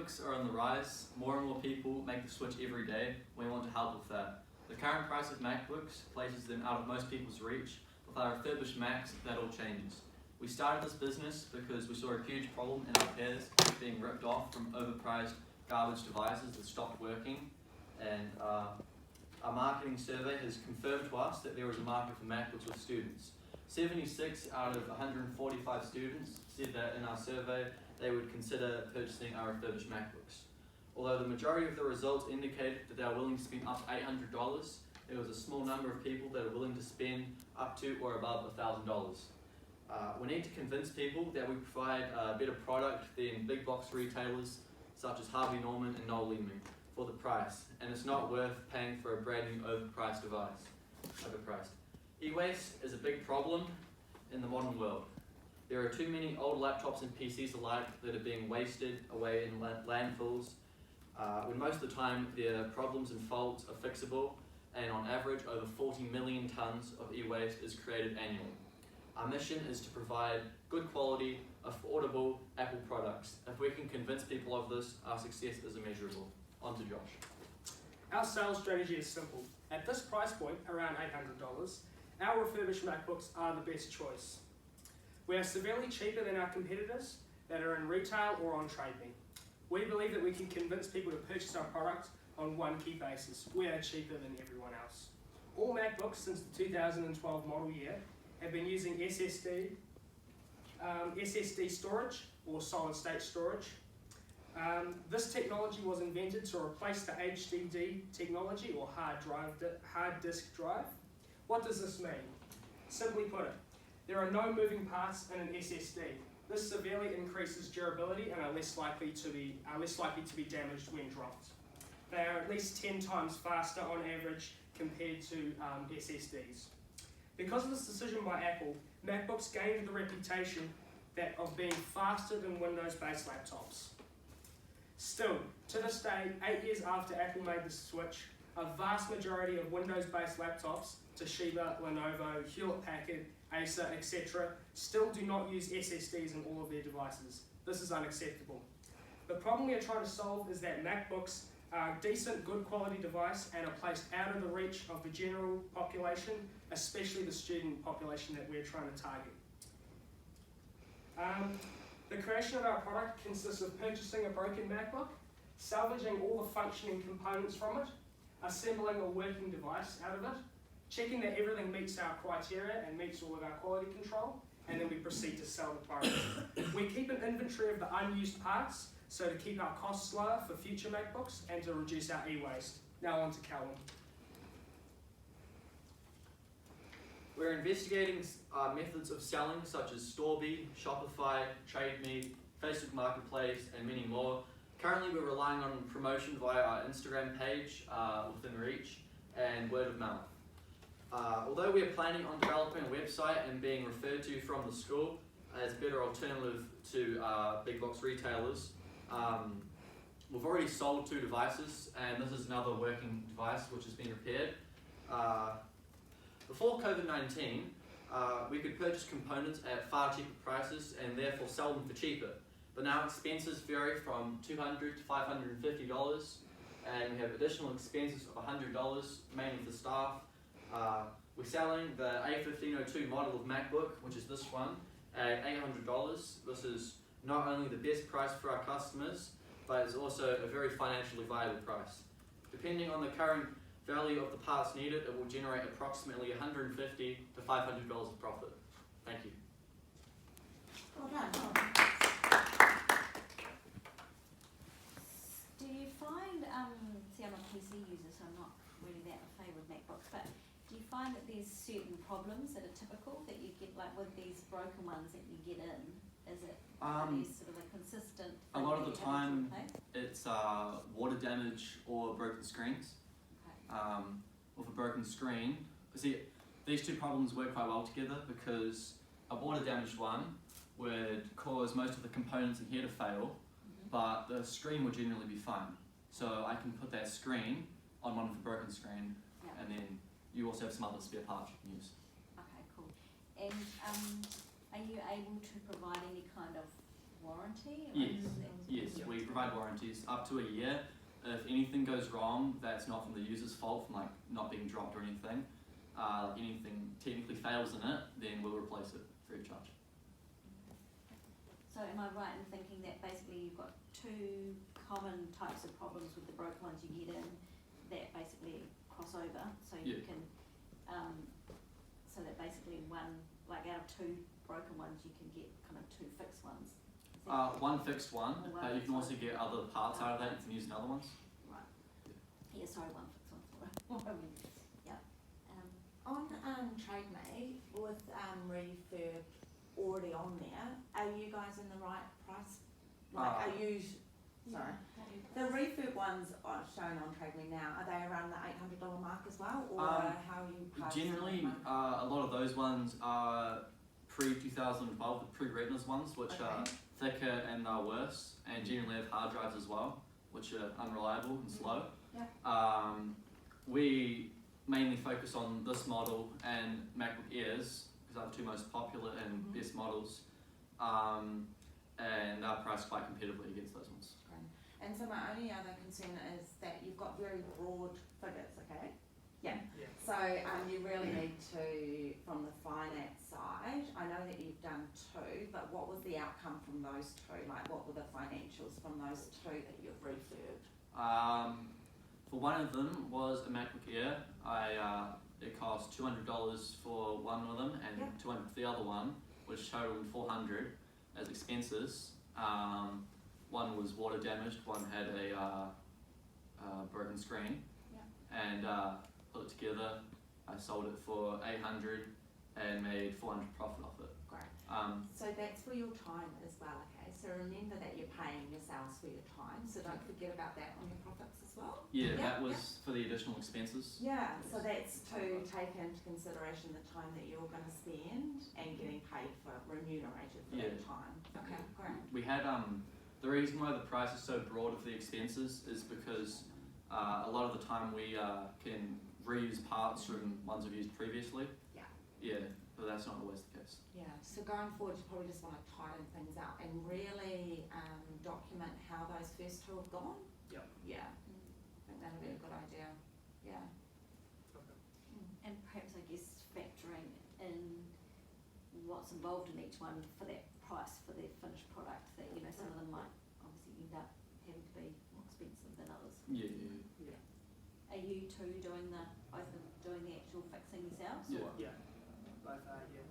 MacBooks are on the rise. More and more people make the switch every day. We want to help with that. The current price of MacBooks places them out of most people's reach. With our refurbished Macs, that all changes. We started this business because we saw a huge problem in our peers being ripped off from overpriced garbage devices that stopped working, and our marketing survey has confirmed to us that there is a market for MacBooks with students. 76 out of 145 students said that in our survey they would consider purchasing our refurbished MacBooks. Although the majority of the results indicated that they are willing to spend up to $800, there was a small number of people that are willing to spend up to or above $1,000. We need to convince people that we provide a better product than big box retailers such as Harvey Norman and Noel Leeming for the price, and it's not worth paying for a brand new overpriced device. E-waste is a big problem in the modern world. There are too many old laptops and PCs alike that are being wasted away in landfills, when most of the time their problems and faults are fixable, and on average over 40 million tons of e-waste is created annually. Our mission is to provide good quality, affordable Apple products. If we can convince people of this, our success is immeasurable. On to Josh. Our sales strategy is simple. At this price point, around $800, our refurbished MacBooks are the best choice. We are severely cheaper than our competitors that are in retail or on TradeMe. We believe that we can convince people to purchase our product on one key basis: we are cheaper than everyone else. All MacBooks since the 2012 model year have been using SSD storage or solid state storage. This technology was invented to replace the HDD technology or hard disk drive. What does this mean? Simply put it, there are no moving parts in an SSD. This severely increases durability and are less likely to be damaged when dropped. They are at least 10 times faster on average compared to SSDs. Because of this decision by Apple, MacBooks gained the reputation of being faster than Windows-based laptops. Still, to this day, 8 years after Apple made the switch, a vast majority of Windows-based laptops, Toshiba, Lenovo, Hewlett-Packard, Acer, etc., still do not use SSDs in all of their devices. This is unacceptable. The problem we are trying to solve is that MacBooks are a decent, good quality device and are placed out of the reach of the general population, especially the student population that we're trying to target. The creation of our product consists of purchasing a broken MacBook, salvaging all the functioning components from it, assembling a working device out of it, checking that everything meets our criteria and meets all of our quality control, and then we proceed to sell the product. We keep an inventory of the unused parts, so to keep our costs lower for future MacBooks and to reduce our e-waste. Now on to Callum. We're investigating methods of selling such as Storebee, Shopify, TradeMe, Facebook Marketplace, and many more. Currently we're relying on promotion via our Instagram page, Within Reach, and word of mouth. Although we are planning on developing a website and being referred to from the school as a better alternative to big box retailers, we've already sold 2 devices, and this is another working device which has been repaired. Before COVID-19, we could purchase components at far cheaper prices and therefore sell them for cheaper. But now expenses vary from $200 to $550, and we have additional expenses of $100, mainly for staff. We're selling the A1502 model of MacBook, which is this one, at $800. This is not only the best price for our customers, but it's also a very financially viable price. Depending on the current value of the parts needed, it will generate approximately $150 to $500 of profit. Thank you. Well done. Do you find, see I'm a PC user so I'm not really that in favour of MacBooks, but do you find that there's certain problems that are typical that you get, like with these broken ones that you get in? Is it are these sort of a consistent A lot of the time it's water damage or broken screens. With a broken screen, see, these 2 problems work quite well together because a water damaged one would cause most of the components in here to fail, but the screen would generally be fine. So I can put that screen on one of the broken screen, and then you also have some other spare parts you can use. Okay, cool. And are you able to provide any kind of warranty? Or Yes. is that- Yes, Yeah. we provide warranties up to a year. If anything goes wrong, that's not from the user's fault, from like not being dropped or anything. Anything technically fails in it, then we'll replace it free of charge. So am I right in thinking that basically you've got two common types of problems with the broken ones you get in that basically cross over, so you Yeah. can, so that basically one, like out of two broken ones, you can get kind of two fixed ones? Is that One fixed one, Or one but you fixed can also one. get other parts out of that. You can use in other ones. right? Yeah, sorry, one fixed one, sorry. I mean, yeah. On TradeMate, with refurb already on there, are you guys in the right price? Like, are you, sorry, the refurb ones are shown on TradeMate now, are they around the $800 mark as well, or how are you pricing Generally, them? a lot of those ones are pre-2012, the pre-Retinas ones, which are Okay. thicker and are worse, and generally have hard drives as well, which are unreliable and slow. Yeah. We mainly focus on this model and MacBook Airs, because are the two most popular and Mhm. best models, and are priced quite competitively against those ones. Great. And so my only other concern is that you've got very broad figures, okay? Yeah. Yeah. So you really need to, from the finance side, I know that you've done two, but what was the outcome from those two? Like, what were the financials from those two that you've refurbed? For one of them was a MacBook Air. It cost $200 for one of them and Yep. $200 for the other one, which totaled $400 as expenses. One was water damaged, one had a broken screen, Yep. and put it together. I sold it for $800 and made $400 profit off it. Great. Um, So that's for your time as well, okay? So remember that you're paying yourselves for your time, so don't forget about that on your profits as well. yeah, Yep, that was yep. for the additional expenses. Yeah, so that's to take into consideration the time that you're going to spend and getting paid for, remunerated for that Yeah. time. Okay, great. We had the reason why the price is so broad of the expenses is because a lot of the time we can reuse parts from ones we've used previously. Yeah. Yeah, but that's not always the case. Yeah, so going forward, you probably just want to tighten things out and really document how those first two have gone. Yep. Yeah, I think that'll be a good idea. Yeah. Okay. And perhaps, I guess, factoring in what's involved in each one for that price for their finished product, that, you know, some of them might obviously end up having to be more expensive than others. Yeah, Are you two doing both of doing the actual fixing yourselves? Yeah. Or? Yeah. Both are, yeah.